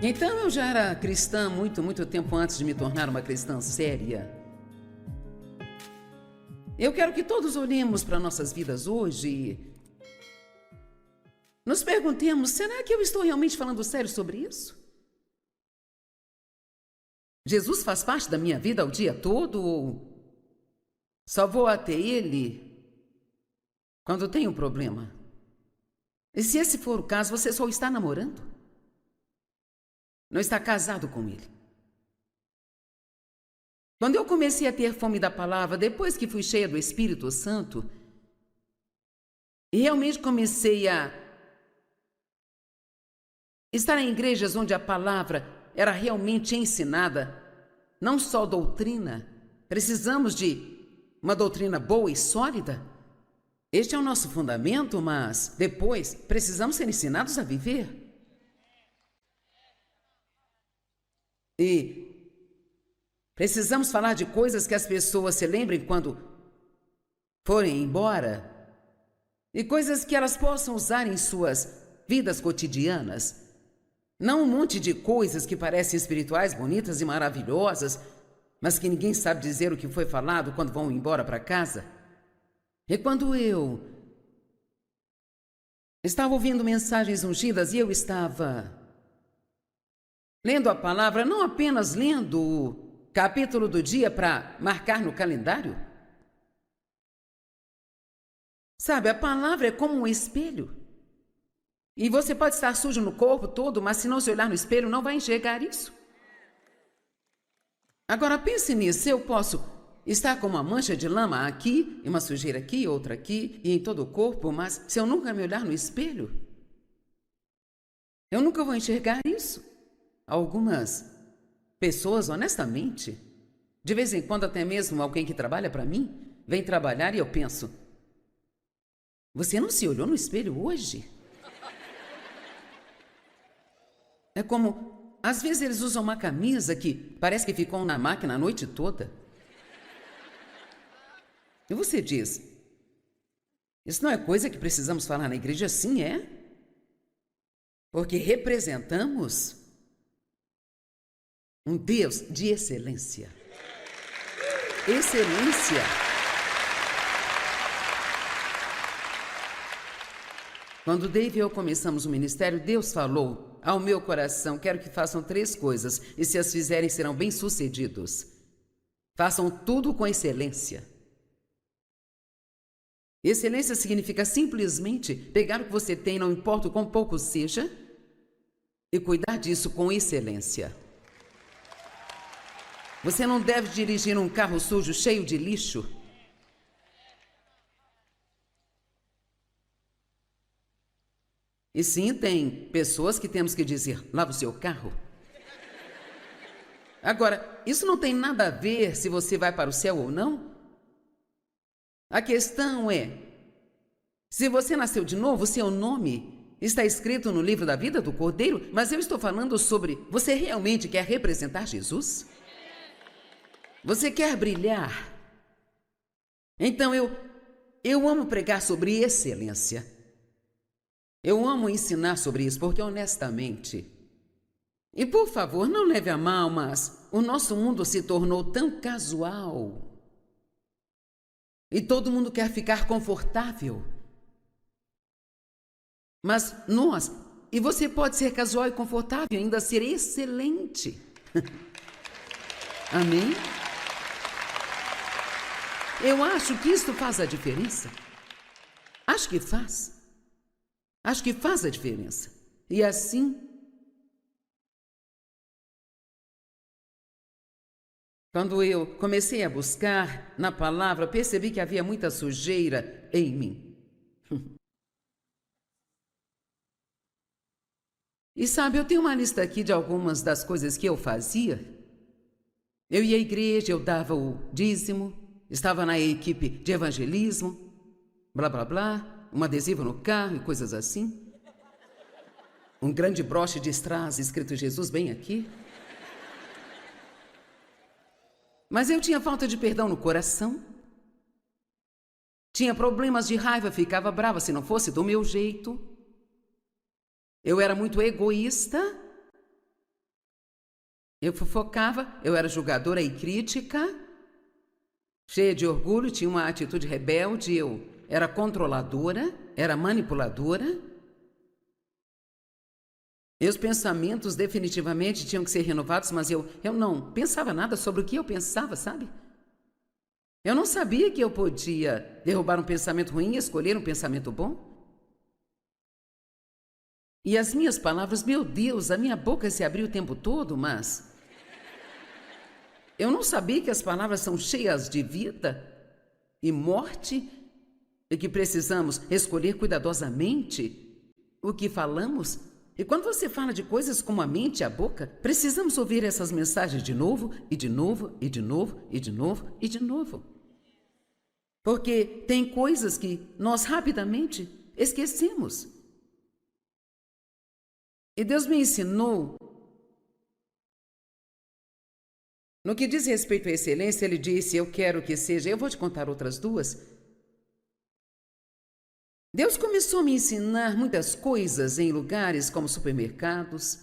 Então eu já era cristã muito tempo antes de me tornar uma cristã séria. Eu quero que todos olhemos para nossas vidas hoje e nos perguntemos, será que eu estou realmente falando sério sobre isso? Jesus faz parte da minha vida o dia todo ou só vou até Ele quando tenho um problema? E se esse for o caso, você só está namorando? Não está casado com Ele? Quando eu comecei a ter fome da palavra, depois que fui cheia do Espírito Santo, e realmente comecei a estar em igrejas onde a palavra era realmente ensinada, não só doutrina, precisamos de uma doutrina boa e sólida. Este é o nosso fundamento, mas depois precisamos ser ensinados a viver. E precisamos falar de coisas que as pessoas se lembrem quando forem embora e coisas que elas possam usar em suas vidas cotidianas. Não um monte de coisas que parecem espirituais, bonitas e maravilhosas, mas que ninguém sabe dizer o que foi falado quando vão embora para casa. E quando eu estava ouvindo mensagens ungidas e eu estava lendo a palavra, não apenas lendo o capítulo do dia para marcar no calendário. Sabe, a palavra é como um espelho. E você pode estar sujo no corpo todo, mas se não se olhar no espelho, não vai enxergar isso. Agora pense nisso, eu posso estar com uma mancha de lama aqui, e uma sujeira aqui, outra aqui, e em todo o corpo, mas se eu nunca me olhar no espelho, eu nunca vou enxergar isso. Algumas pessoas, honestamente, de vez em quando até mesmo alguém que trabalha para mim, vem trabalhar e eu penso, você não se olhou no espelho hoje? É como, às vezes eles usam uma camisa que parece que ficou na máquina a noite toda. E você diz, isso não é coisa que precisamos falar na igreja? Sim, é. Porque representamos um Deus de excelência. Excelência. Quando Dave e eu começamos o ministério, Deus falou ao meu coração, quero que façam 3 coisas, e se as fizerem serão bem-sucedidos. Façam tudo com excelência. Excelência significa simplesmente pegar o que você tem, não importa o quão pouco seja, e cuidar disso com excelência. Você não deve dirigir um carro sujo, cheio de lixo. E sim, tem pessoas que temos que dizer, lava o seu carro. Agora, isso não tem nada a ver se você vai para o céu ou não. A questão é, se você nasceu de novo, seu nome está escrito no livro da vida do Cordeiro, mas eu estou falando sobre, você realmente quer representar Jesus? Você quer brilhar? Então eu amo pregar sobre excelência. Eu amo ensinar sobre isso, porque honestamente, e por favor, não leve a mal, mas o nosso mundo se tornou tão casual. E todo mundo quer ficar confortável. Mas nós, e você pode ser casual e confortável e ainda ser excelente. Amém? Eu acho que isso faz a diferença. Acho que faz. Acho que faz a diferença. E assim, quando eu comecei a buscar na palavra, percebi que havia muita sujeira em mim. E sabe, eu tenho uma lista aqui de algumas das coisas que eu fazia. Eu ia à igreja, eu dava o dízimo, estava na equipe de evangelismo, blá, blá, blá. Um adesivo no carro e coisas assim. Um grande broche de strass escrito Jesus bem aqui. Mas eu tinha falta de perdão no coração. Tinha problemas de raiva, ficava brava se não fosse do meu jeito. Eu era muito egoísta. Eu fofocava, eu era julgadora e crítica, cheia de orgulho, tinha uma atitude rebelde, eu era controladora, era manipuladora. Meus pensamentos definitivamente tinham que ser renovados, mas eu não pensava nada sobre o que eu pensava, sabe? Eu não sabia que eu podia derrubar um pensamento ruim e escolher um pensamento bom. E as minhas palavras, meu Deus, a minha boca se abriu o tempo todo, mas eu não sabia que as palavras são cheias de vida e morte e que precisamos escolher cuidadosamente o que falamos. E quando você fala de coisas como a mente e a boca, precisamos ouvir essas mensagens de novo, e de novo, e de novo, e de novo, e de novo. Porque tem coisas que nós rapidamente esquecemos. E Deus me ensinou, no que diz respeito à excelência, Ele disse, eu quero que seja, eu vou te contar outras duas. Deus começou a me ensinar muitas coisas em lugares como supermercados.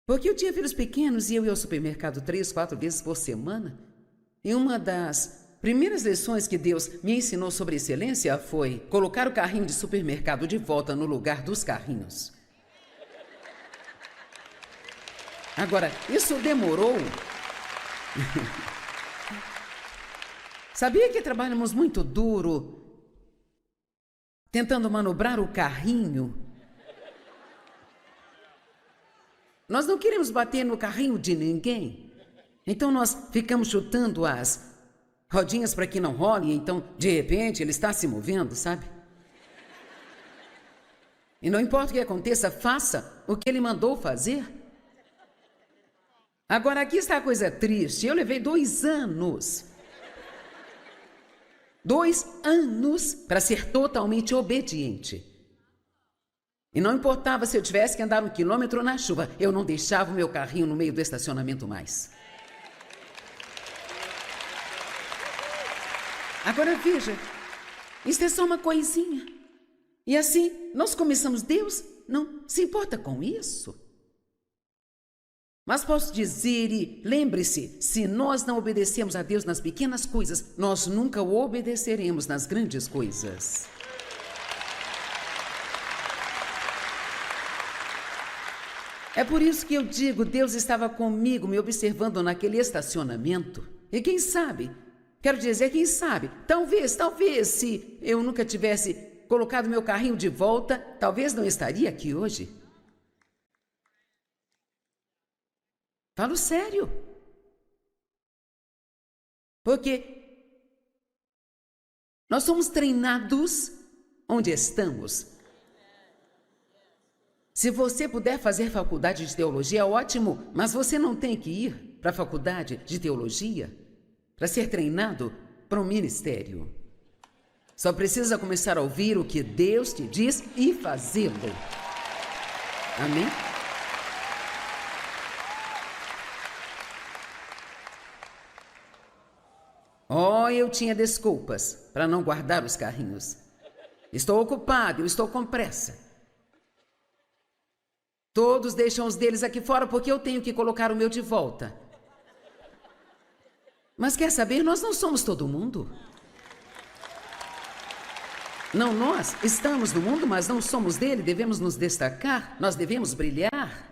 Porque eu tinha filhos pequenos e eu ia ao supermercado 3, 4 vezes por semana. E uma das primeiras lições que Deus me ensinou sobre excelência foi colocar o carrinho de supermercado de volta no lugar dos carrinhos. Agora, isso demorou. Sabia que trabalhamos muito duro tentando manobrar o carrinho? Nós não queremos bater no carrinho de ninguém. Então nós ficamos chutando as rodinhas para que não role, então, de repente, ele está se movendo, sabe? E não importa o que aconteça, faça o que ele mandou fazer. Agora, aqui está a coisa triste. Eu levei 2 anos. 2 anos para ser totalmente obediente. E não importava se eu tivesse que andar 1 quilômetro na chuva, eu não deixava o meu carrinho no meio do estacionamento mais. Agora veja, isso é só uma coisinha. E assim, nós começamos, Deus não se importa com isso. Mas posso dizer, e lembre-se, se nós não obedecemos a Deus nas pequenas coisas, nós nunca o obedeceremos nas grandes coisas. É por isso que eu digo, Deus estava comigo, me observando naquele estacionamento. E quem sabe, quero dizer, quem sabe, talvez, se eu nunca tivesse colocado meu carrinho de volta, talvez não estaria aqui hoje. Falo sério. Porque nós somos treinados onde estamos. Se você puder fazer faculdade de teologia, é ótimo, mas você não tem que ir para a faculdade de teologia para ser treinado para um ministério. Só precisa começar a ouvir o que Deus te diz e fazê-lo. Amém? Oh, eu tinha desculpas para não guardar os carrinhos. Estou ocupado, eu estou com pressa. Todos deixam os deles aqui fora porque eu tenho que colocar o meu de volta. Mas quer saber, nós não somos todo mundo. Não, nós estamos no mundo, mas não somos dele, devemos nos destacar, nós devemos brilhar.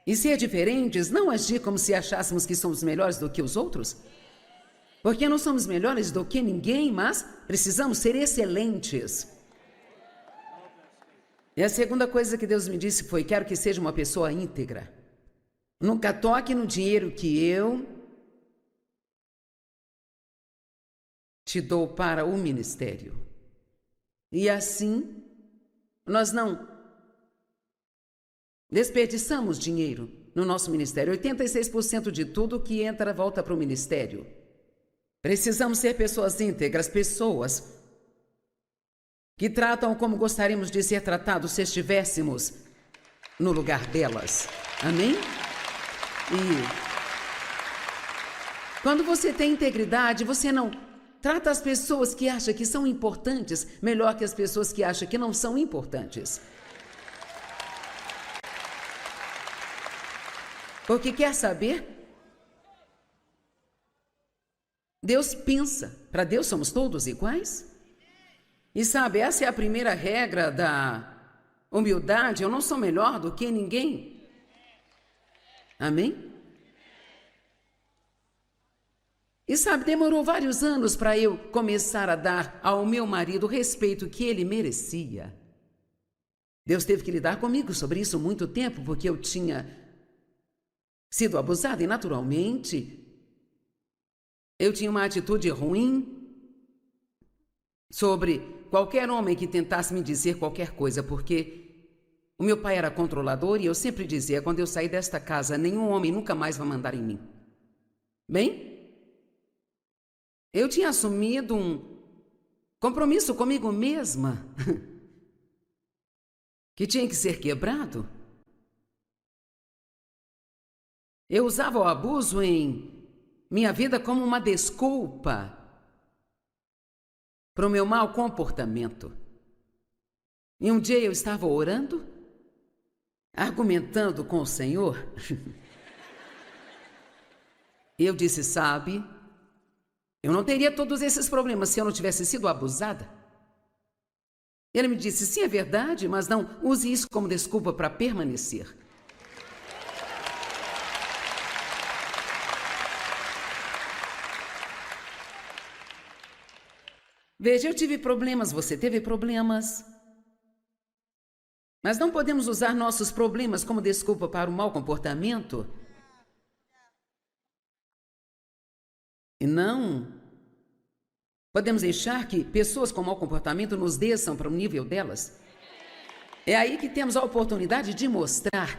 E ser diferentes, não agir como se achássemos que somos melhores do que os outros. Porque não somos melhores do que ninguém, mas precisamos ser excelentes. E a segunda coisa que Deus me disse foi, quero que seja uma pessoa íntegra. Nunca toque no dinheiro que eu te dou para o ministério. E assim, nós não desperdiçamos dinheiro no nosso ministério. 86% de tudo que entra volta para o ministério. Precisamos ser pessoas íntegras, pessoas que tratam como gostaríamos de ser tratados se estivéssemos no lugar delas. Amém? E quando você tem integridade, você não trata as pessoas que acham que são importantes melhor que as pessoas que acham que não são importantes. Porque quer saber? Deus pensa. Para Deus somos todos iguais. E sabe, essa é a primeira regra da humildade. Eu não sou melhor do que ninguém. Amém? E sabe, demorou vários anos para eu começar a dar ao meu marido o respeito que ele merecia. Deus teve que lidar comigo sobre isso muito tempo, porque eu tinha sido abusada e, naturalmente, eu tinha uma atitude ruim sobre qualquer homem que tentasse me dizer qualquer coisa, porque o meu pai era controlador e eu sempre dizia, quando eu sair desta casa, nenhum homem nunca mais vai mandar em mim. Bem, eu tinha assumido um compromisso comigo mesma que tinha que ser quebrado. Eu usava o abuso em minha vida como uma desculpa para o meu mau comportamento. E um dia eu estava orando, argumentando com o Senhor, e eu disse, sabe, eu não teria todos esses problemas se eu não tivesse sido abusada. Ele me disse, sim, é verdade, mas não use isso como desculpa para permanecer. Veja, eu tive problemas, você teve problemas. Mas não podemos usar nossos problemas como desculpa para o mau comportamento. E não podemos deixar que pessoas com mau comportamento nos desçam para o nível delas. É aí que temos a oportunidade de mostrar.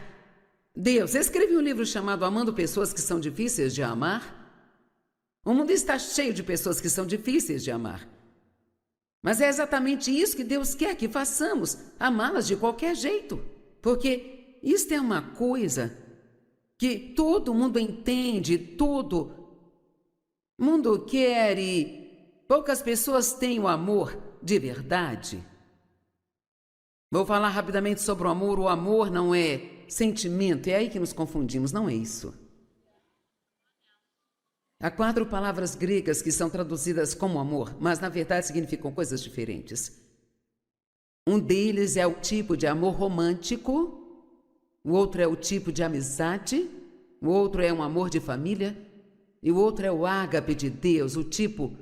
Deus escreveu um livro chamado Amando Pessoas que São Difíceis de Amar. O mundo está cheio de pessoas que são difíceis de amar. Mas é exatamente isso que Deus quer que façamos, amá-las de qualquer jeito. Porque isto é uma coisa que todo mundo entende, todo mundo quer e poucas pessoas têm o amor de verdade. Vou falar rapidamente sobre o amor. O amor não é sentimento, é aí que nos confundimos, não é isso. Há 4 palavras gregas que são traduzidas como amor, mas na verdade significam coisas diferentes. Um deles é o tipo de amor romântico, o outro é o tipo de amizade, o outro é um amor de família, e o outro é o ágape de Deus, o tipo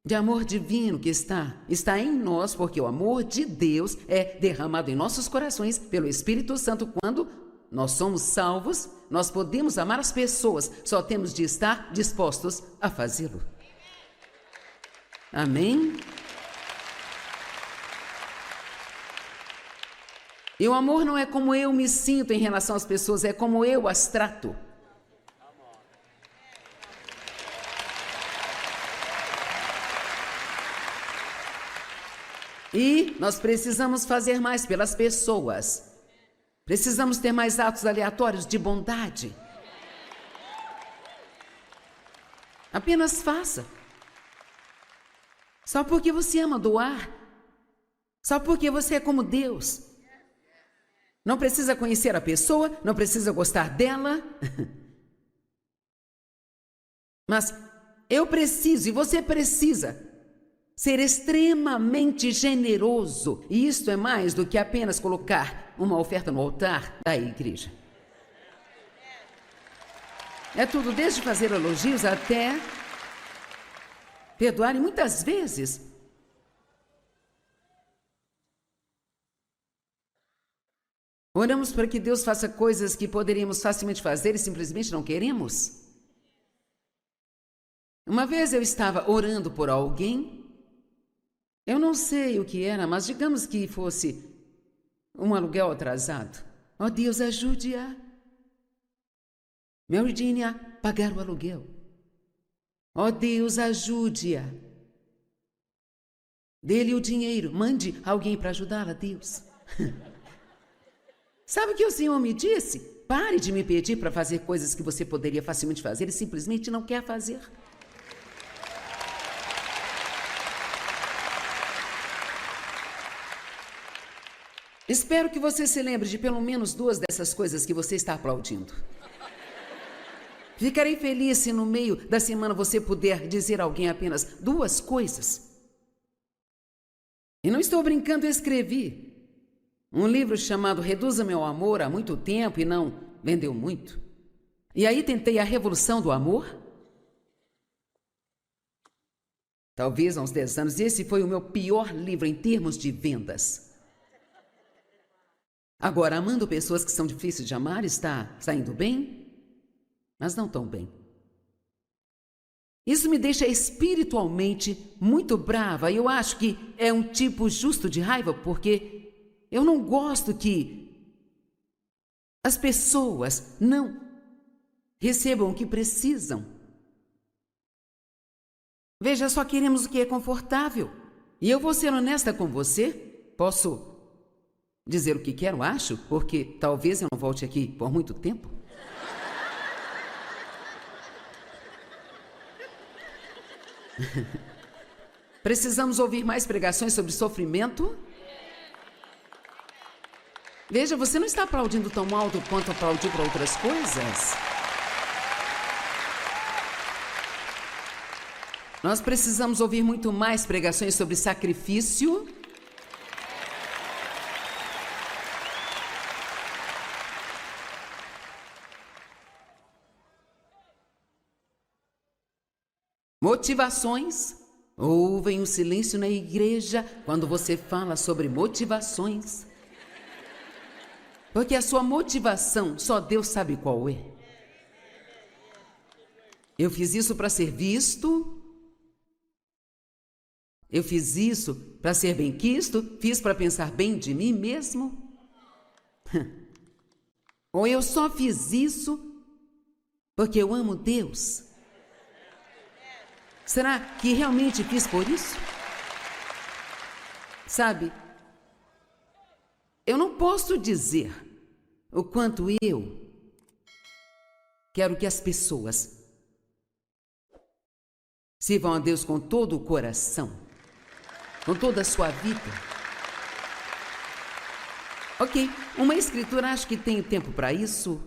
de amor divino que está em nós, porque o amor de Deus é derramado em nossos corações pelo Espírito Santo quando nós somos salvos. Nós podemos amar as pessoas, só temos de estar dispostos a fazê-lo. Amém? E o amor não é como eu me sinto em relação às pessoas, é como eu as trato. E nós precisamos fazer mais pelas pessoas. Precisamos ter mais atos aleatórios de bondade. Apenas faça. Só porque você ama doar. Só porque você é como Deus. Não precisa conhecer a pessoa, não precisa gostar dela. Mas eu preciso e você precisa ser extremamente generoso. E isto é mais do que apenas colocar uma oferta no altar da igreja. É tudo, desde fazer elogios até perdoar, e muitas vezes oramos para que Deus faça coisas que poderíamos facilmente fazer e simplesmente não queremos. Uma vez eu estava orando por alguém. Eu não sei o que era, mas digamos que fosse um aluguel atrasado. Oh, Deus, ajude-a. Mary Jane a pagar o aluguel. Oh, Deus, ajude-a. Dê-lhe o dinheiro. Mande alguém para ajudá-la, Deus. Sabe o que o Senhor me disse? Pare de me pedir para fazer coisas que você poderia facilmente fazer e simplesmente não quer fazer. Espero que você se lembre de pelo menos 2 dessas coisas que você está aplaudindo. Ficarei feliz se no meio da semana você puder dizer a alguém apenas 2 coisas. E não estou brincando, eu escrevi um livro chamado Reduza Meu Amor há muito tempo e não vendeu muito. E aí tentei a revolução do amor. Talvez há uns 10 anos, esse foi o meu pior livro em termos de vendas. Agora, amando pessoas que são difíceis de amar está indo bem, mas não tão bem. Isso me deixa espiritualmente muito brava e eu acho que é um tipo justo de raiva, porque eu não gosto que as pessoas não recebam o que precisam. Veja, só queremos o que é confortável. E eu vou ser honesta com você. Posso dizer o que quero, acho, porque talvez eu não volte aqui por muito tempo. Precisamos ouvir mais pregações sobre sofrimento? Veja, você não está aplaudindo tão alto quanto aplaudiu para outras coisas. Nós precisamos ouvir muito mais pregações sobre sacrifício. Motivações. Ouvem o silêncio na igreja quando você fala sobre motivações. Porque a sua motivação, só Deus sabe qual é. Eu fiz isso para ser visto. Eu fiz isso para ser bem-quisto. Fiz para pensar bem de mim mesmo. Ou eu só fiz isso porque eu amo Deus. Será que realmente fiz por isso? Sabe, eu não posso dizer o quanto eu quero que as pessoas sirvam a Deus com todo o coração, com toda a sua vida. Ok, uma escritura, acho que tenho tempo para isso.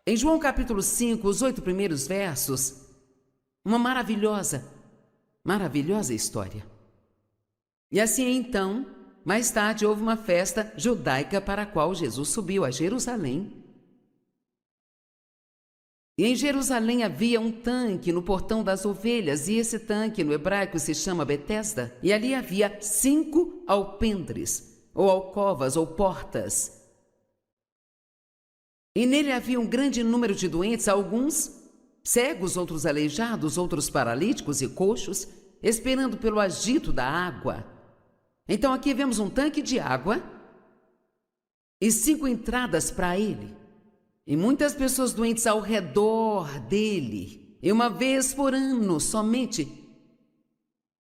Em João capítulo 5, os 8 primeiros versos, uma maravilhosa história. E assim então, mais tarde houve uma festa judaica para a qual Jesus subiu a Jerusalém. E em Jerusalém havia um tanque no portão das ovelhas, e esse tanque no hebraico se chama Betesda, e ali havia 5 alpendres, ou alcovas, ou portas. E nele havia um grande número de doentes, alguns cegos, outros aleijados, outros paralíticos e coxos, esperando pelo agito da água. Então aqui vemos um tanque de água e 5 entradas para ele. E muitas pessoas doentes ao redor dele. E uma vez por ano somente.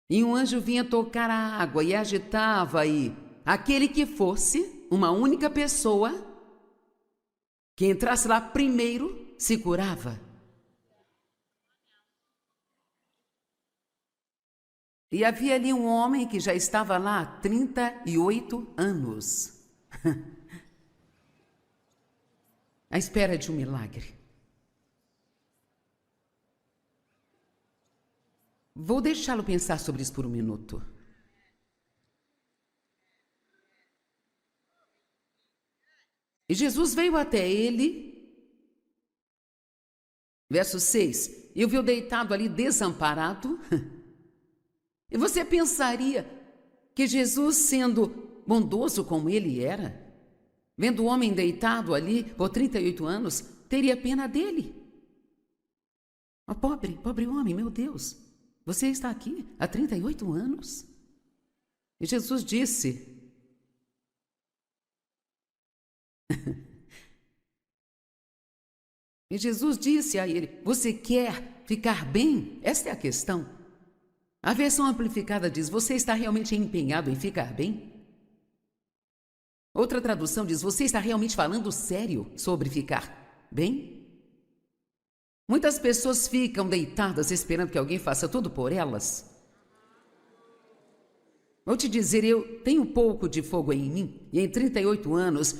E um anjo vinha tocar a água e agitava, e aquele que fosse uma única pessoa que entrasse lá primeiro se curava. E havia ali um homem que já estava lá há 38 anos. À espera de um milagre. Vou deixá-lo pensar sobre isso por um minuto. E Jesus veio até ele. Verso 6. E o viu deitado ali desamparado. E você pensaria que Jesus, sendo bondoso como ele era, vendo o homem deitado ali por 38 anos, teria pena dele. Oh, pobre homem, meu Deus, você está aqui há 38 anos? E Jesus disse... E Jesus disse a ele, você quer ficar bem? Esta é a questão. A versão amplificada diz, você está realmente empenhado em ficar bem? Outra tradução diz, você está realmente falando sério sobre ficar bem? Muitas pessoas ficam deitadas esperando que alguém faça tudo por elas. Vou te dizer, eu tenho um pouco de fogo em mim, e em 38 anos,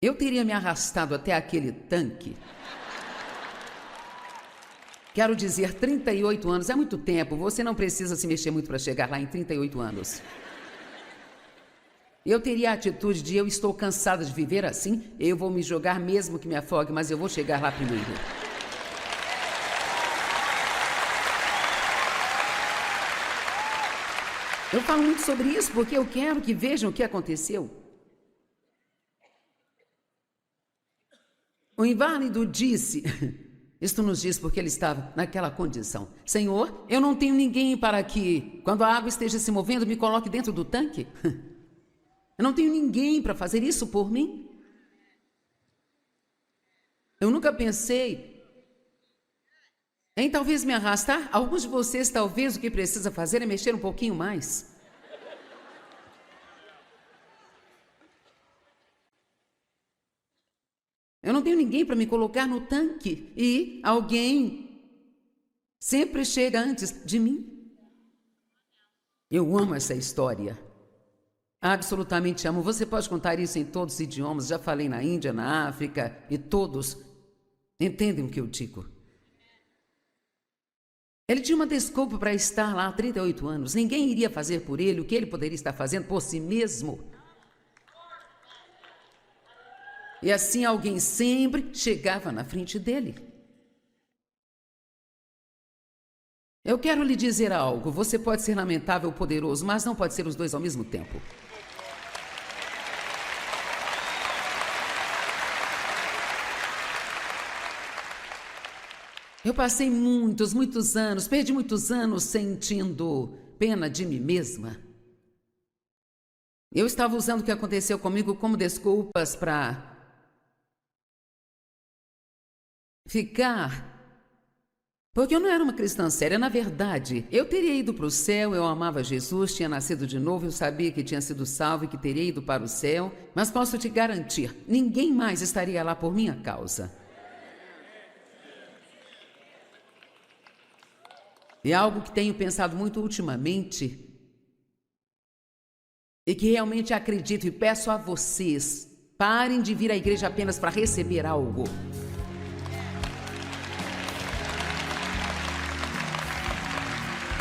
eu teria me arrastado até aquele tanque. Quero dizer, 38 anos é muito tempo. Você não precisa se mexer muito para chegar lá em 38 anos. Eu teria a atitude de: eu estou cansada de viver assim, eu vou me jogar mesmo que me afogue, mas eu vou chegar lá primeiro. Eu falo muito sobre isso porque eu quero que vejam o que aconteceu. O inválido disse, isto nos diz porque ele estava naquela condição: Senhor, eu não tenho ninguém para que, quando a água esteja se movendo, me coloque dentro do tanque. Eu não tenho ninguém para fazer isso por mim. Eu nunca pensei em talvez me arrastar. Alguns de vocês, talvez, o que precisa fazer é mexer um pouquinho mais. Eu não tenho ninguém para me colocar no tanque e alguém sempre chega antes de mim. Eu amo essa história. Absolutamente amo. Você pode contar isso em todos os idiomas. Já falei na Índia, na África, e todos entendem o que eu digo. Ele tinha uma desculpa para estar lá há 38 anos. Ninguém iria fazer por ele o que ele poderia estar fazendo por si mesmo. E assim alguém sempre chegava na frente dele. Eu quero lhe dizer algo. Você pode ser lamentável ou poderoso, mas não pode ser os dois ao mesmo tempo. Eu passei muitos anos, perdi muitos anos sentindo pena de mim mesma. Eu estava usando o que aconteceu comigo como desculpas para ficar. Porque eu não era uma cristã séria. Na verdade, eu teria ido para o céu, eu amava Jesus, tinha nascido de novo, eu sabia que tinha sido salvo e que teria ido para o céu. Mas posso te garantir, ninguém mais estaria lá por minha causa. É algo que tenho pensado muito ultimamente e que realmente acredito e peço a vocês: parem de vir à igreja apenas para receber algo.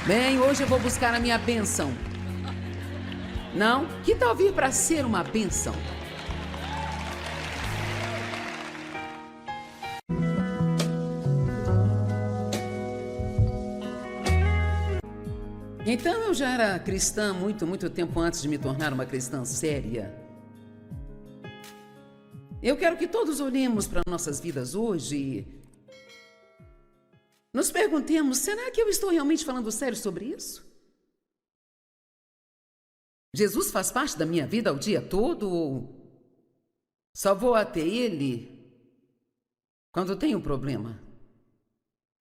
Bem, hoje eu vou buscar a minha bênção. Não? Que tal vir para ser uma bênção? Então eu já era cristã muito tempo antes de me tornar uma cristã séria. Eu quero que todos olhemos para nossas vidas hoje e nos perguntemos: será que eu estou realmente falando sério sobre isso? Jesus faz parte da minha vida o dia todo ou só vou até Ele quando tenho um problema?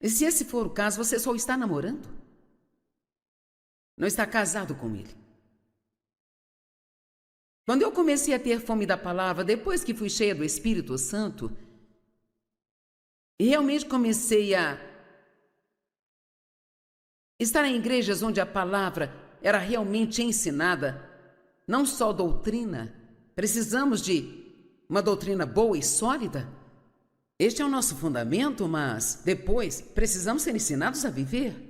E se esse for o caso, você só está namorando? Não está casado com Ele? Quando eu comecei a ter fome da palavra, depois que fui cheia do Espírito Santo, e realmente comecei a estar em igrejas onde a palavra era realmente ensinada, não só doutrina. Precisamos de uma doutrina boa e sólida. Este é o nosso fundamento, mas depois precisamos ser ensinados a viver.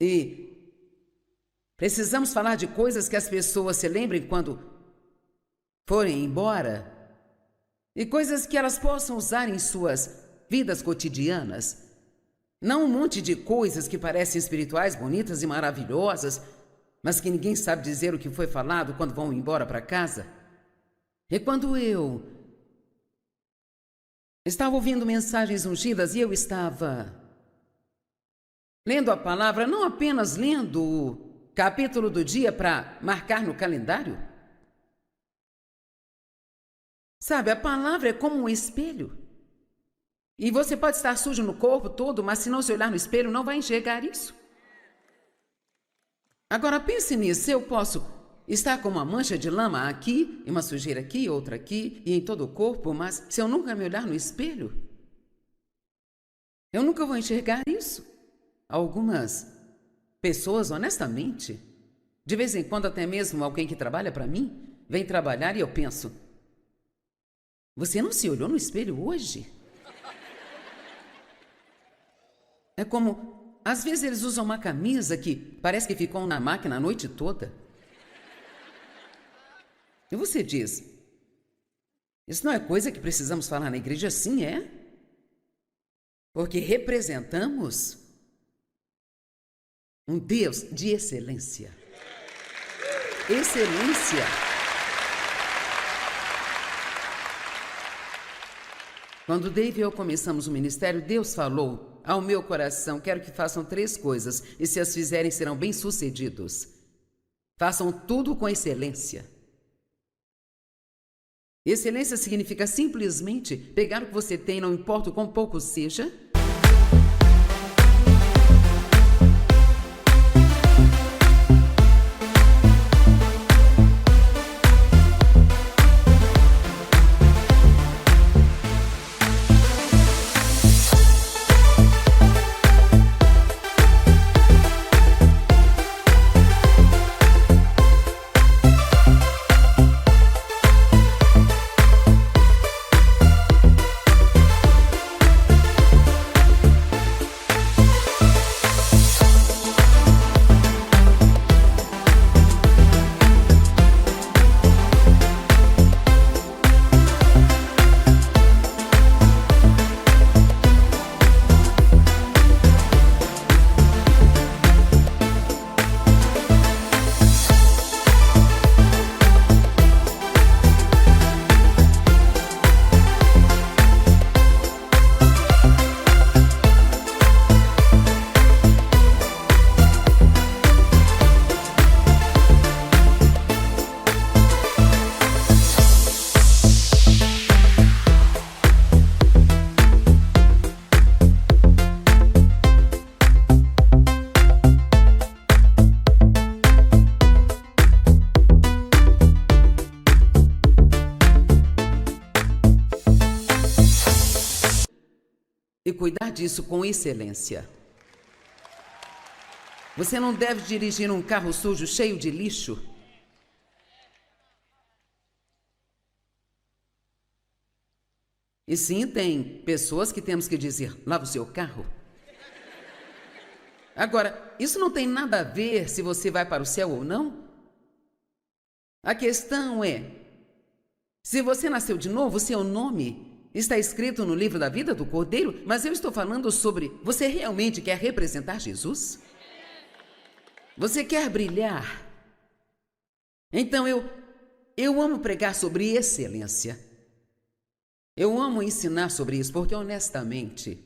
E precisamos falar de coisas que as pessoas se lembrem quando forem embora, e coisas que elas possam usar em suas vidas cotidianas. Não um monte de coisas que parecem espirituais, bonitas e maravilhosas, mas que ninguém sabe dizer o que foi falado quando vão embora para casa. E quando eu estava ouvindo mensagens ungidas e eu estava lendo a palavra, não apenas lendo o capítulo do dia para marcar no calendário. Sabe, a palavra é como um espelho. E você pode estar sujo no corpo todo, mas se não se olhar no espelho, não vai enxergar isso. Agora pense nisso: eu posso estar com uma mancha de lama aqui, e uma sujeira aqui, outra aqui, e em todo o corpo, mas se eu nunca me olhar no espelho, eu nunca vou enxergar isso. Algumas pessoas, honestamente, de vez em quando até mesmo alguém que trabalha para mim, vem trabalhar e eu penso: você não se olhou no espelho hoje? É como, às vezes eles usam uma camisa que parece que ficou na máquina a noite toda. E você diz: isso não é coisa que precisamos falar na igreja? Sim, é. Porque representamos um Deus de excelência. Excelência. Quando Dave e eu começamos o ministério, Deus falou ao meu coração: quero que façam 3 coisas, e se as fizerem serão bem-sucedidos. Façam tudo com excelência. Excelência significa simplesmente pegar o que você tem, não importa o quão pouco seja, e cuidar disso com excelência. Você não deve dirigir um carro sujo cheio de lixo. E sim, tem pessoas que temos que dizer: lava o seu carro. Agora, isso não tem nada a ver se você vai para o céu ou não. A questão é: se você nasceu de novo, seu nome está escrito no livro da vida do Cordeiro, mas eu estou falando sobre: você realmente quer representar Jesus? Você quer brilhar? Então eu amo pregar sobre excelência. Eu amo ensinar sobre isso, porque honestamente,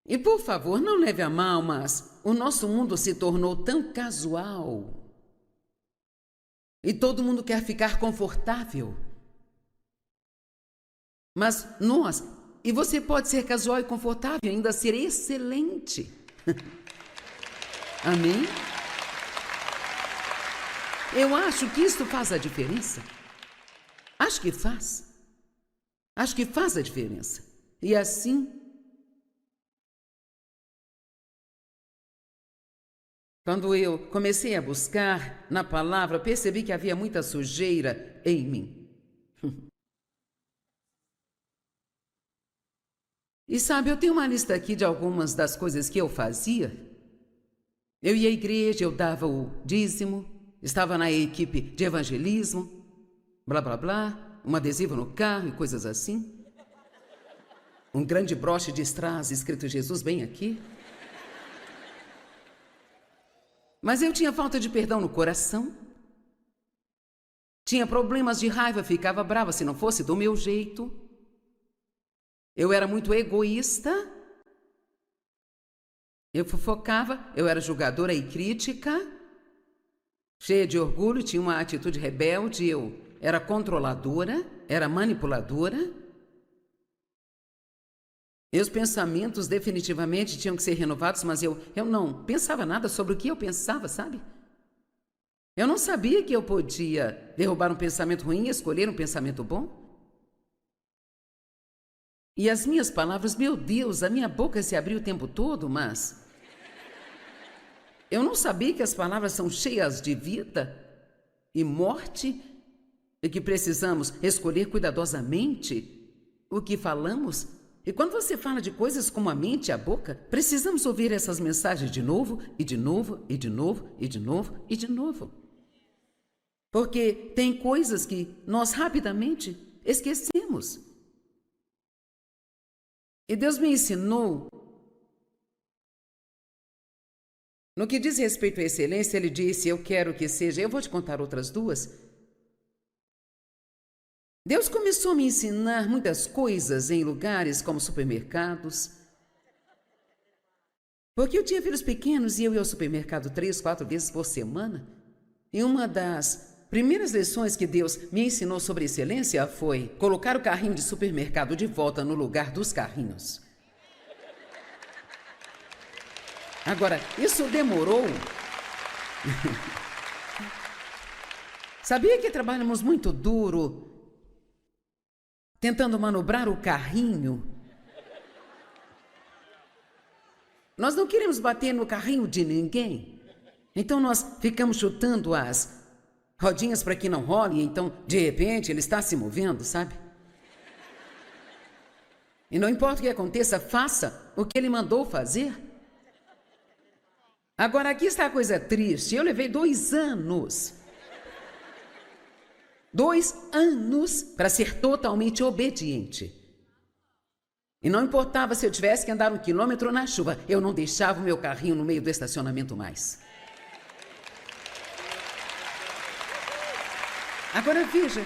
e por favor, não leve a mal, mas o nosso mundo se tornou tão casual. E todo mundo quer ficar confortável. Mas nós, e você pode ser casual e confortável e ainda ser excelente. Amém? Eu acho que isso faz a diferença. Acho que faz. Acho que faz a diferença. E assim, quando eu comecei a buscar na palavra, percebi que havia muita sujeira em mim. E sabe, eu tenho uma lista aqui de algumas das coisas que eu fazia. Eu ia à igreja, eu dava o dízimo, estava na equipe de evangelismo, blá, blá, blá, um adesivo no carro e coisas assim. Um grande broche de strass escrito Jesus bem aqui. Mas eu tinha falta de perdão no coração. Tinha problemas de raiva, ficava brava se não fosse do meu jeito. Eu era muito egoísta. Eu fofocava, eu era julgadora e crítica. Cheia de orgulho, tinha uma atitude rebelde, eu era controladora, era manipuladora. Meus pensamentos definitivamente tinham que ser renovados, mas eu não pensava nada sobre o que eu pensava, sabe? Eu não sabia que eu podia derrubar um pensamento ruim e escolher um pensamento bom. E as minhas palavras, meu Deus, a minha boca se abriu o tempo todo, mas eu não sabia que as palavras são cheias de vida e morte e que precisamos escolher cuidadosamente o que falamos. E quando você fala de coisas como a mente e a boca, precisamos ouvir essas mensagens de novo, e de novo, e de novo, e de novo, e de novo. Porque tem coisas que nós rapidamente esquecemos. E Deus me ensinou, no que diz respeito à excelência, Ele disse, eu quero que seja, eu vou te contar outras duas. Deus começou a me ensinar muitas coisas em lugares como supermercados. Porque eu tinha filhos pequenos e eu ia ao supermercado 3, 4 vezes por semana. E uma das primeiras lições que Deus me ensinou sobre excelência foi colocar o carrinho de supermercado de volta no lugar dos carrinhos. Agora, isso demorou. Sabia que trabalhamos muito duro tentando manobrar o carrinho? Nós não queremos bater no carrinho de ninguém. Então nós ficamos chutando as rodinhas para que não role, e então, de repente, ele está se movendo, sabe? E não importa o que aconteça, faça o que ele mandou fazer. Agora, aqui está a coisa triste. Eu levei 2 anos. 2 anos para ser totalmente obediente. E não importava se eu tivesse que andar 1 quilômetro na chuva, eu não deixava o meu carrinho no meio do estacionamento mais. Agora veja,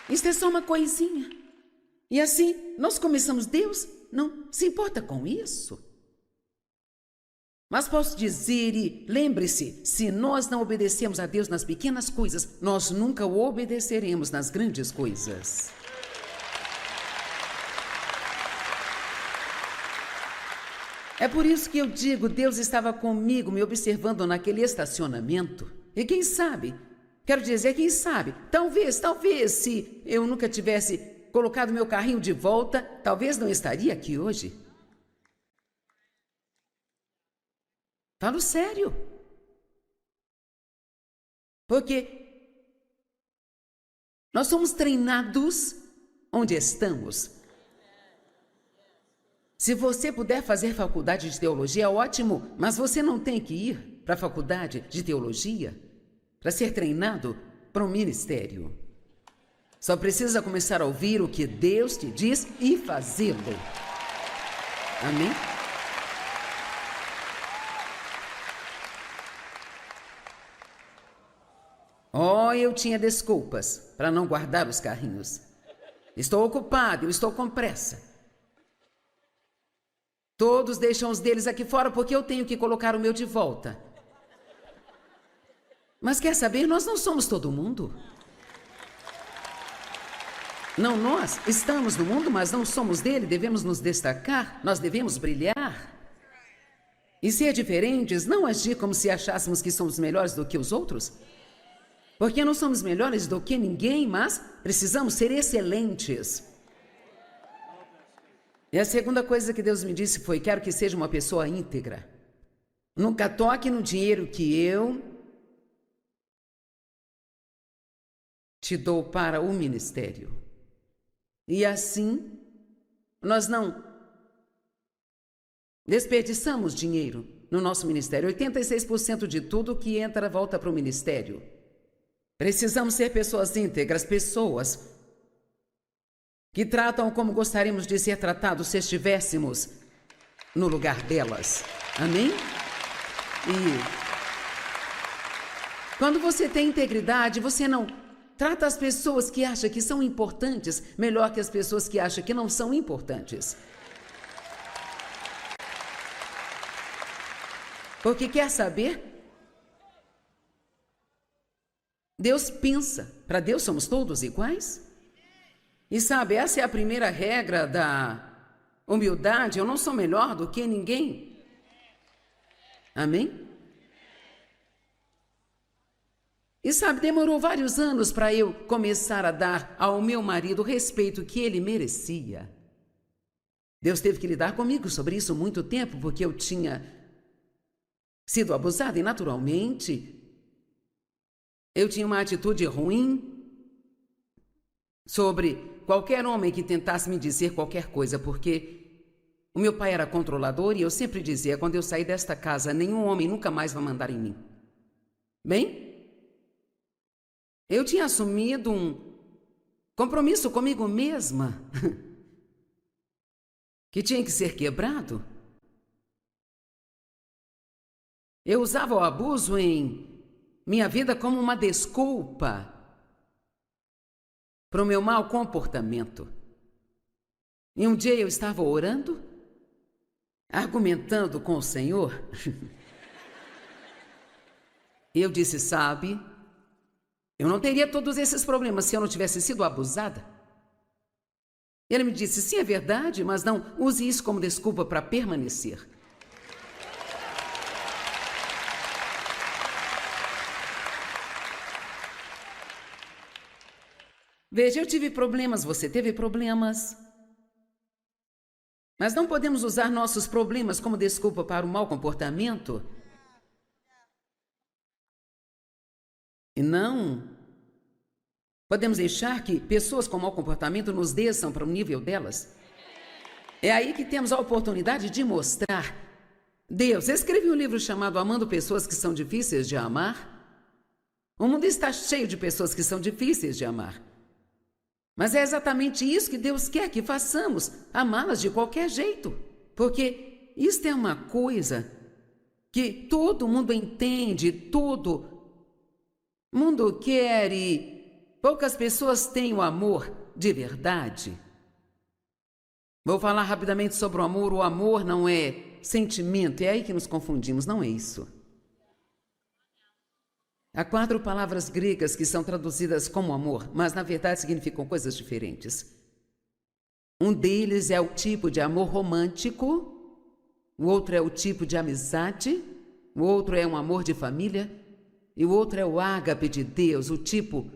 isso é só uma coisinha. E assim, nós começamos, Deus não se importa com isso. Mas posso dizer, e lembre-se, se nós não obedecemos a Deus nas pequenas coisas, nós nunca o obedeceremos nas grandes coisas. É por isso que eu digo, Deus estava comigo, me observando naquele estacionamento. E quem sabe, quero dizer, quem sabe, talvez, se eu nunca tivesse colocado meu carrinho de volta, talvez não estaria aqui hoje. Falo sério. Porque nós somos treinados onde estamos. Se você puder fazer faculdade de teologia, é ótimo, mas você não tem que ir para a faculdade de teologia para ser treinado para um ministério. Só precisa começar a ouvir o que Deus te diz e fazê-lo. Amém? Oh, eu tinha desculpas para não guardar os carrinhos. Estou ocupado, eu estou com pressa. Todos deixam os deles aqui fora porque eu tenho que colocar o meu de volta. Mas quer saber, nós não somos todo mundo. Não, nós estamos no mundo, mas não somos dele, devemos nos destacar, nós devemos brilhar. E ser diferentes, não agir como se achássemos que somos melhores do que os outros. Porque não somos melhores do que ninguém, mas precisamos ser excelentes. E a segunda coisa que Deus me disse foi, quero que seja uma pessoa íntegra. Nunca toque no dinheiro que eu te dou para o ministério. E assim, nós não desperdiçamos dinheiro no nosso ministério. 86% de tudo que entra volta para o ministério. Precisamos ser pessoas íntegras, pessoas que tratam como gostaríamos de ser tratados se estivéssemos no lugar delas. Amém? E quando você tem integridade, você não trata as pessoas que acham que são importantes melhor que as pessoas que acham que não são importantes. Porque quer saber? Deus pensa, para Deus somos todos iguais. E sabe, essa é a primeira regra da humildade, eu não sou melhor do que ninguém. Amém? E sabe, demorou vários anos para eu começar a dar ao meu marido o respeito que ele merecia. Deus teve que lidar comigo sobre isso muito tempo, porque eu tinha sido abusada e naturalmente eu tinha uma atitude ruim sobre qualquer homem que tentasse me dizer qualquer coisa, porque o meu pai era controlador e eu sempre dizia, quando eu sair desta casa, nenhum homem nunca mais vai mandar em mim. Bem, eu tinha assumido um compromisso comigo mesma que tinha que ser quebrado. Eu usava o abuso em minha vida como uma desculpa para o meu mau comportamento. E um dia eu estava orando, argumentando com o Senhor, e eu disse, sabe, eu não teria todos esses problemas se eu não tivesse sido abusada. Ele me disse, sim, é verdade, mas não use isso como desculpa para permanecer. Veja, eu tive problemas, você teve problemas. Mas não podemos usar nossos problemas como desculpa para o mau comportamento. E não podemos deixar que pessoas com mau comportamento nos desçam para o nível delas. É aí que temos a oportunidade de mostrar. Deus escreveu um livro chamado Amando Pessoas que São Difíceis de Amar. O mundo está cheio de pessoas que são difíceis de amar. Mas é exatamente isso que Deus quer que façamos, amá-las de qualquer jeito. Porque isto é uma coisa que todo mundo entende, todo mundo quer e poucas pessoas têm o amor de verdade. Vou falar rapidamente sobre o amor. O amor não é sentimento, é aí que nos confundimos, não é isso. Há 4 palavras gregas que são traduzidas como amor, mas na verdade significam coisas diferentes. Um deles é o tipo de amor romântico, o outro é o tipo de amizade, o outro é um amor de família, e o outro é o ágape de Deus, o tipo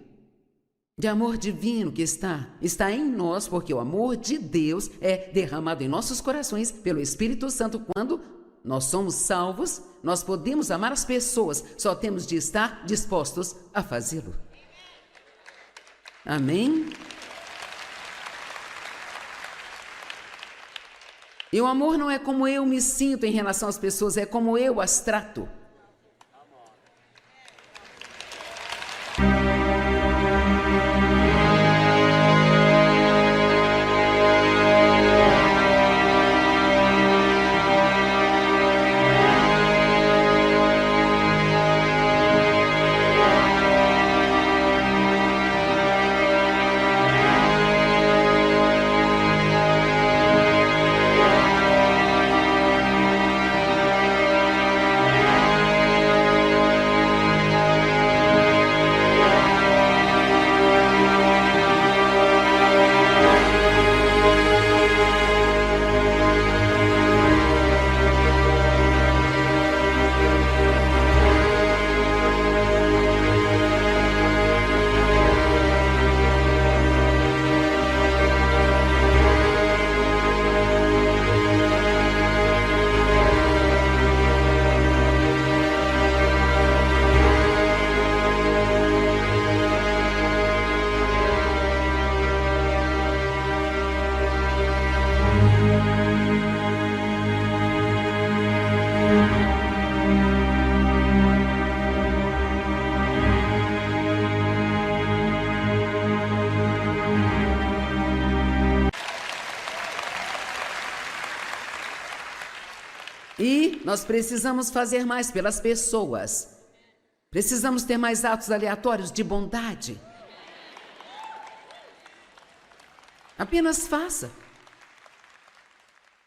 de amor divino que está em nós, porque o amor de Deus é derramado em nossos corações pelo Espírito Santo quando nós somos salvos. Nós podemos amar as pessoas, só temos de estar dispostos a fazê-lo. Amém? E o amor não é como eu me sinto em relação às pessoas, é como eu as trato. E nós precisamos fazer mais pelas pessoas. Precisamos ter mais atos aleatórios de bondade. Apenas faça.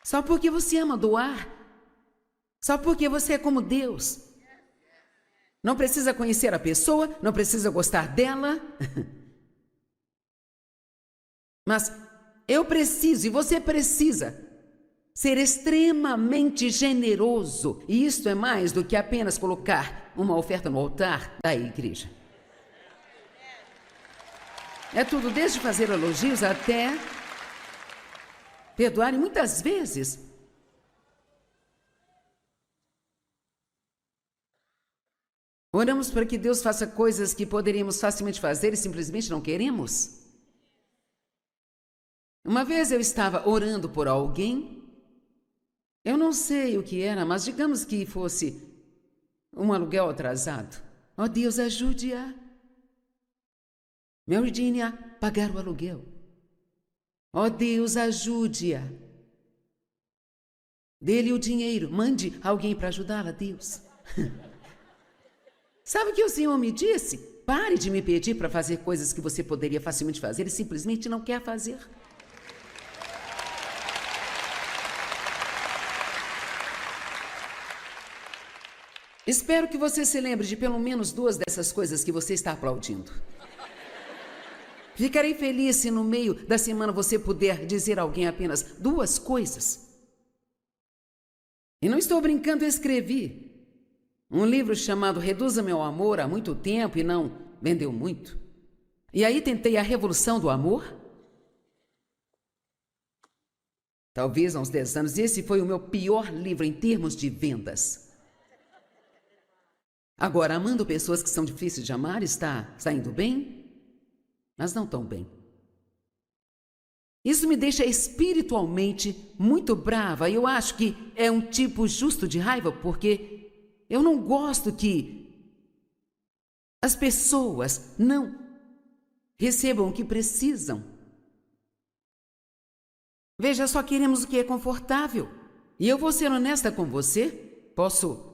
Só porque você ama doar. Só porque você é como Deus. Não precisa conhecer a pessoa, não precisa gostar dela. Mas eu preciso e você precisa ser extremamente generoso. E isto é mais do que apenas colocar uma oferta no altar da igreja. É tudo, desde fazer elogios até perdoar, e muitas vezes oramos para que Deus faça coisas que poderíamos facilmente fazer e simplesmente não queremos. Uma vez eu estava orando por alguém. Eu não sei o que era, mas digamos que fosse um aluguel atrasado. Oh, Deus, ajude-a. Mary Jane a pagar o aluguel. Oh, Deus, ajude-a. Dê-lhe o dinheiro. Mande alguém para ajudá-la, Deus. Sabe o que o Senhor me disse? Pare de me pedir para fazer coisas que você poderia facilmente fazer e simplesmente não quer fazer. Espero que você se lembre de pelo menos 2 dessas coisas que você está aplaudindo. Ficarei feliz se no meio da semana você puder dizer a alguém apenas 2 coisas. E não estou brincando, eu escrevi um livro chamado Reduza Meu Amor há muito tempo e não vendeu muito. E aí tentei a revolução do amor. Talvez há uns 10 anos, e esse foi o meu pior livro em termos de vendas. Agora, amando pessoas que são difíceis de amar está indo bem, mas não tão bem. Isso me deixa espiritualmente muito brava e eu acho que é um tipo justo de raiva, porque eu não gosto que as pessoas não recebam o que precisam. Veja, só queremos o que é confortável. E eu vou ser honesta com você, posso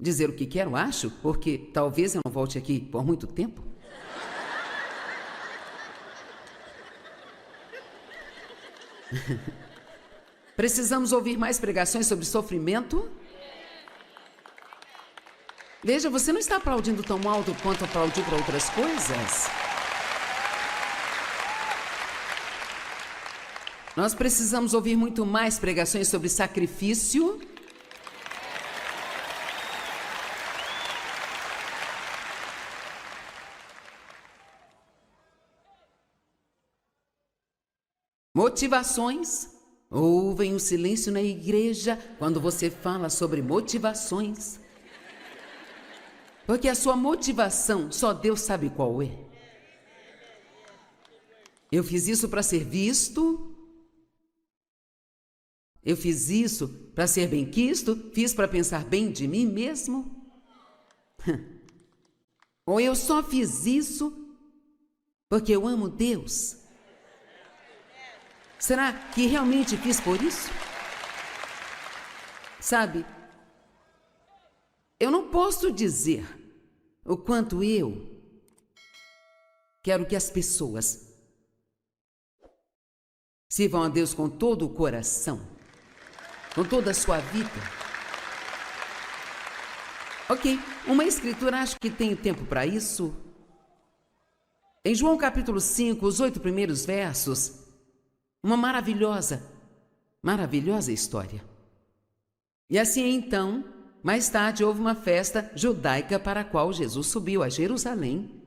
dizer o que quero, acho, porque talvez eu não volte aqui por muito tempo. Precisamos ouvir mais pregações sobre sofrimento? Veja, você não está aplaudindo tão alto quanto aplaudiu para outras coisas. Nós precisamos ouvir muito mais pregações sobre sacrifício. Motivações. Ouvem o silêncio na igreja quando você fala sobre motivações. Porque a sua motivação, só Deus sabe qual é. Eu fiz isso para ser visto. Eu fiz isso para ser bem-quisto. Fiz para pensar bem de mim mesmo. Ou eu só fiz isso porque eu amo Deus. Será que realmente fiz por isso? Sabe, eu não posso dizer o quanto eu quero que as pessoas sirvam a Deus com todo o coração, com toda a sua vida. Ok, uma escritura, acho que tenho tempo para isso. Em João capítulo 5, os 8 primeiros versos, uma maravilhosa história. E assim então, mais tarde houve uma festa judaica para a qual Jesus subiu a Jerusalém.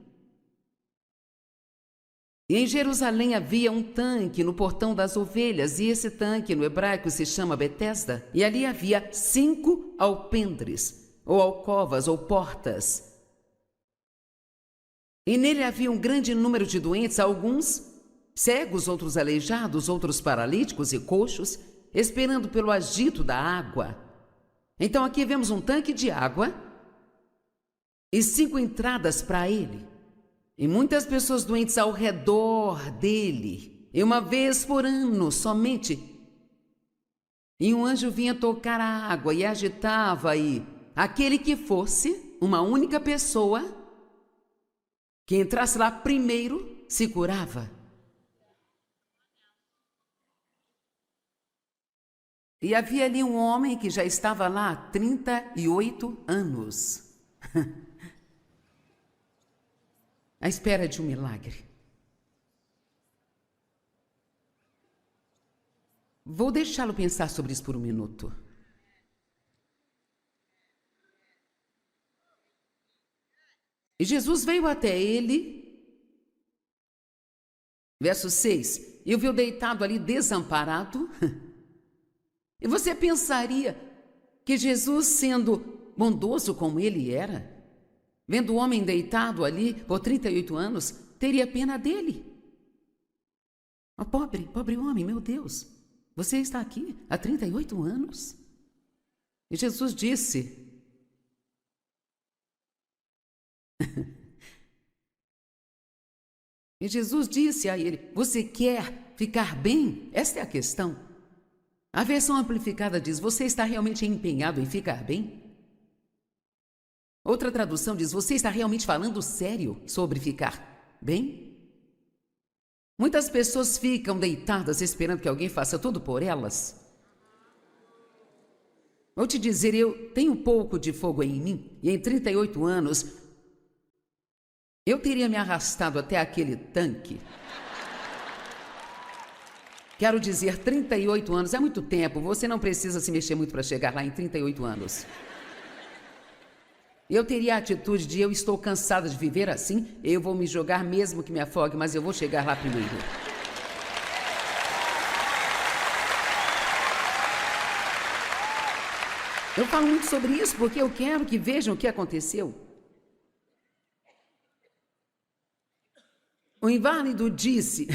E em Jerusalém havia um tanque no portão das ovelhas, e esse tanque no hebraico se chama Betesda, e ali havia 5 alpendres, ou alcovas, ou portas. E nele havia um grande número de doentes, alguns cegos, outros aleijados, outros paralíticos e coxos, esperando pelo agito da água. Então aqui vemos um tanque de água e 5 entradas para ele. E muitas pessoas doentes ao redor dele. E uma vez por ano somente. E um anjo vinha tocar a água e agitava, e aquele que fosse uma única pessoa que entrasse lá primeiro se curava. E havia ali um homem que já estava lá há 38 anos, à espera de um milagre. Vou deixá-lo pensar sobre isso por um minuto. E Jesus veio até ele, verso 6, e o viu deitado ali desamparado. E você pensaria que Jesus, sendo bondoso como ele era, vendo o homem deitado ali por 38 anos, teria pena dele. Oh, pobre homem, meu Deus, você está aqui há 38 anos? E Jesus disse... E Jesus disse a ele: você quer ficar bem? Esta é a questão. A versão amplificada diz: você está realmente empenhado em ficar bem? Outra tradução diz: você está realmente falando sério sobre ficar bem? Muitas pessoas ficam deitadas esperando que alguém faça tudo por elas. Vou te dizer, eu tenho um pouco de fogo em mim, e em 38 anos, eu teria me arrastado até aquele tanque. Quero dizer, 38 anos é muito tempo, você não precisa se mexer muito para chegar lá em 38 anos. Eu teria a atitude de: eu estou cansada de viver assim, eu vou me jogar mesmo que me afogue, mas eu vou chegar lá primeiro. Eu falo muito sobre isso porque eu quero que vejam o que aconteceu. O inválido disse,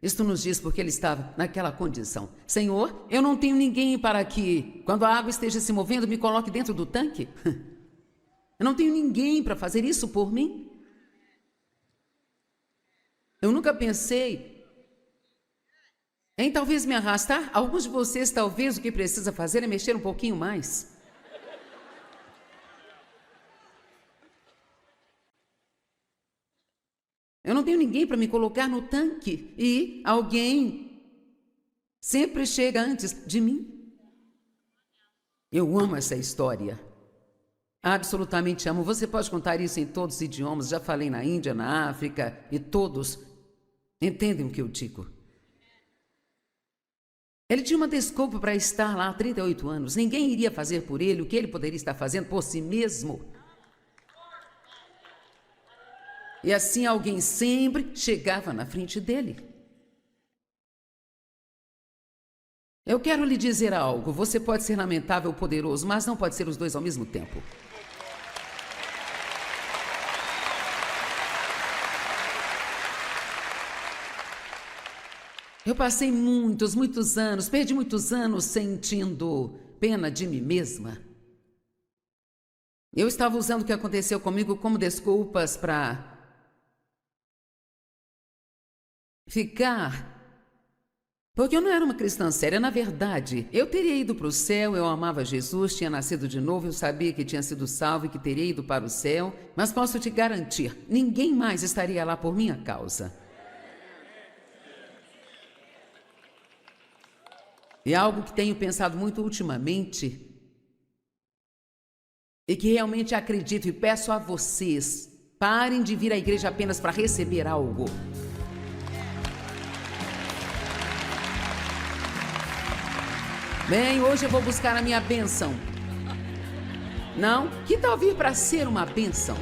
isto nos diz porque ele estava naquela condição: Senhor, eu não tenho ninguém para que, quando a água esteja se movendo, me coloque dentro do tanque. Eu não tenho ninguém para fazer isso por mim. Eu nunca pensei em talvez me arrastar. Alguns de vocês, talvez, o que precisa fazer é mexer um pouquinho mais. Eu não tenho ninguém para me colocar no tanque e alguém sempre chega antes de mim. Eu amo essa história. Absolutamente amo. Você pode contar isso em todos os idiomas. Já falei na Índia, na África, e todos entendem o que eu digo. Ele tinha uma desculpa para estar lá há 38 anos. Ninguém iria fazer por ele o que ele poderia estar fazendo por si mesmo. E assim alguém sempre chegava na frente dele. Eu quero lhe dizer algo. Você pode ser lamentável ou poderoso, mas não pode ser os dois ao mesmo tempo. Eu passei muitos anos, perdi muitos anos sentindo pena de mim mesma. Eu estava usando o que aconteceu comigo como desculpas para ficar. Porque eu não era uma cristã séria, na verdade. Eu teria ido para o céu, eu amava Jesus, tinha nascido de novo, eu sabia que tinha sido salvo e que teria ido para o céu. Mas posso te garantir, ninguém mais estaria lá por minha causa. É algo que tenho pensado muito ultimamente e que realmente acredito e peço a vocês: parem de vir à igreja apenas para receber algo. Bem, hoje eu vou buscar a minha bênção. Não? Que tal vir para ser uma bênção?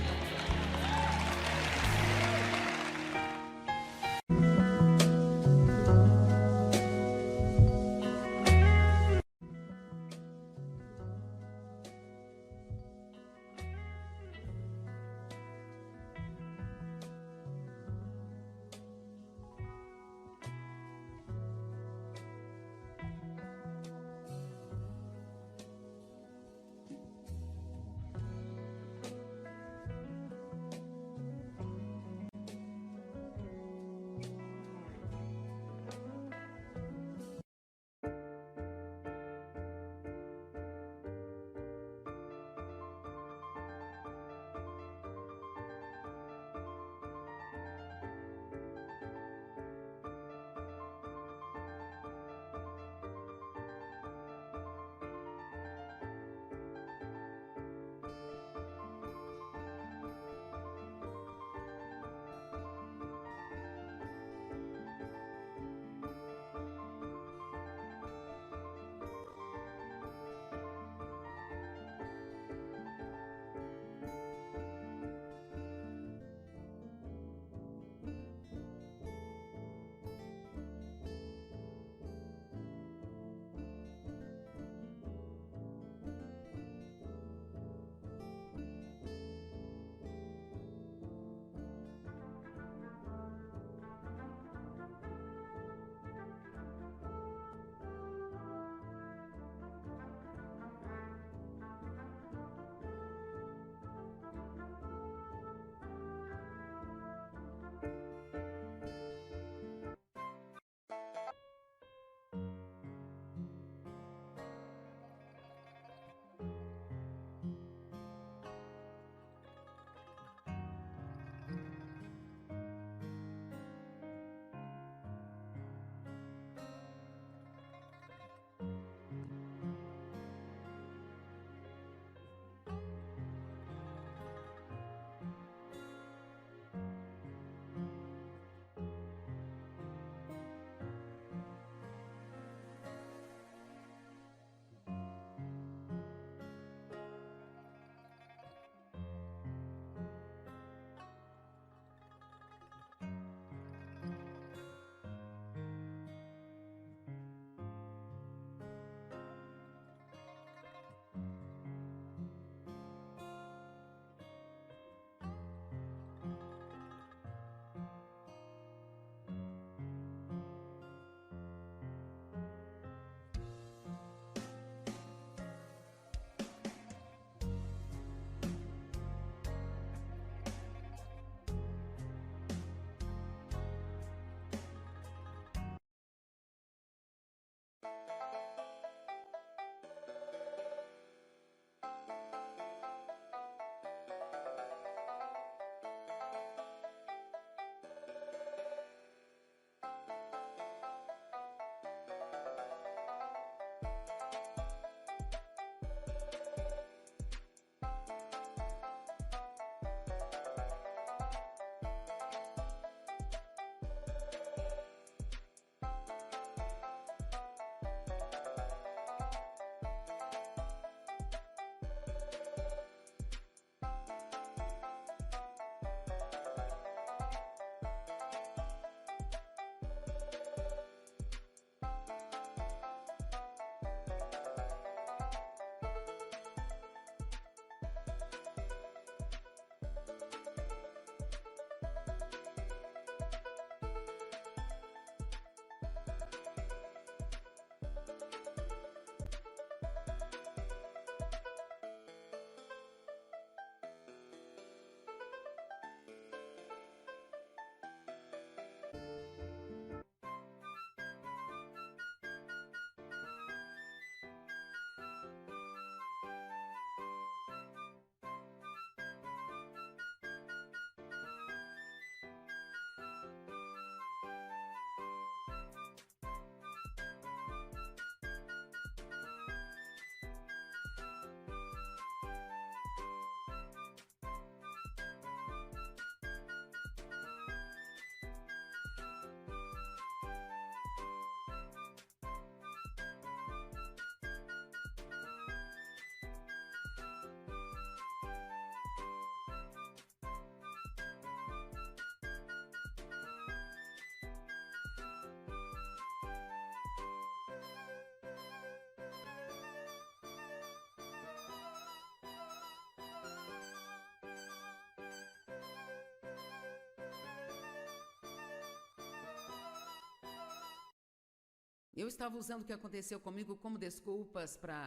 Eu estava usando o que aconteceu comigo como desculpas para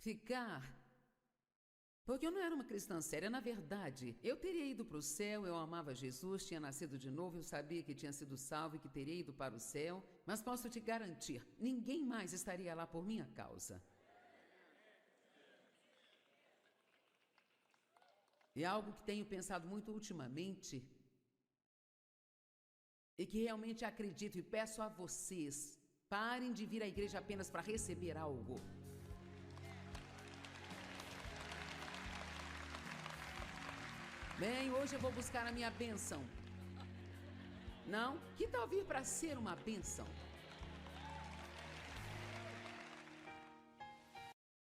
ficar. Porque eu não era uma cristã séria, na verdade. Eu teria ido para o céu, eu amava Jesus, tinha nascido de novo, eu sabia que tinha sido salvo e que teria ido para o céu. Mas posso te garantir, ninguém mais estaria lá por minha causa. É algo que tenho pensado muito ultimamente e que realmente acredito e peço a vocês, parem de vir à igreja apenas para receber algo. Bem, hoje eu vou buscar a minha bênção. Não? Que tal vir para ser uma bênção?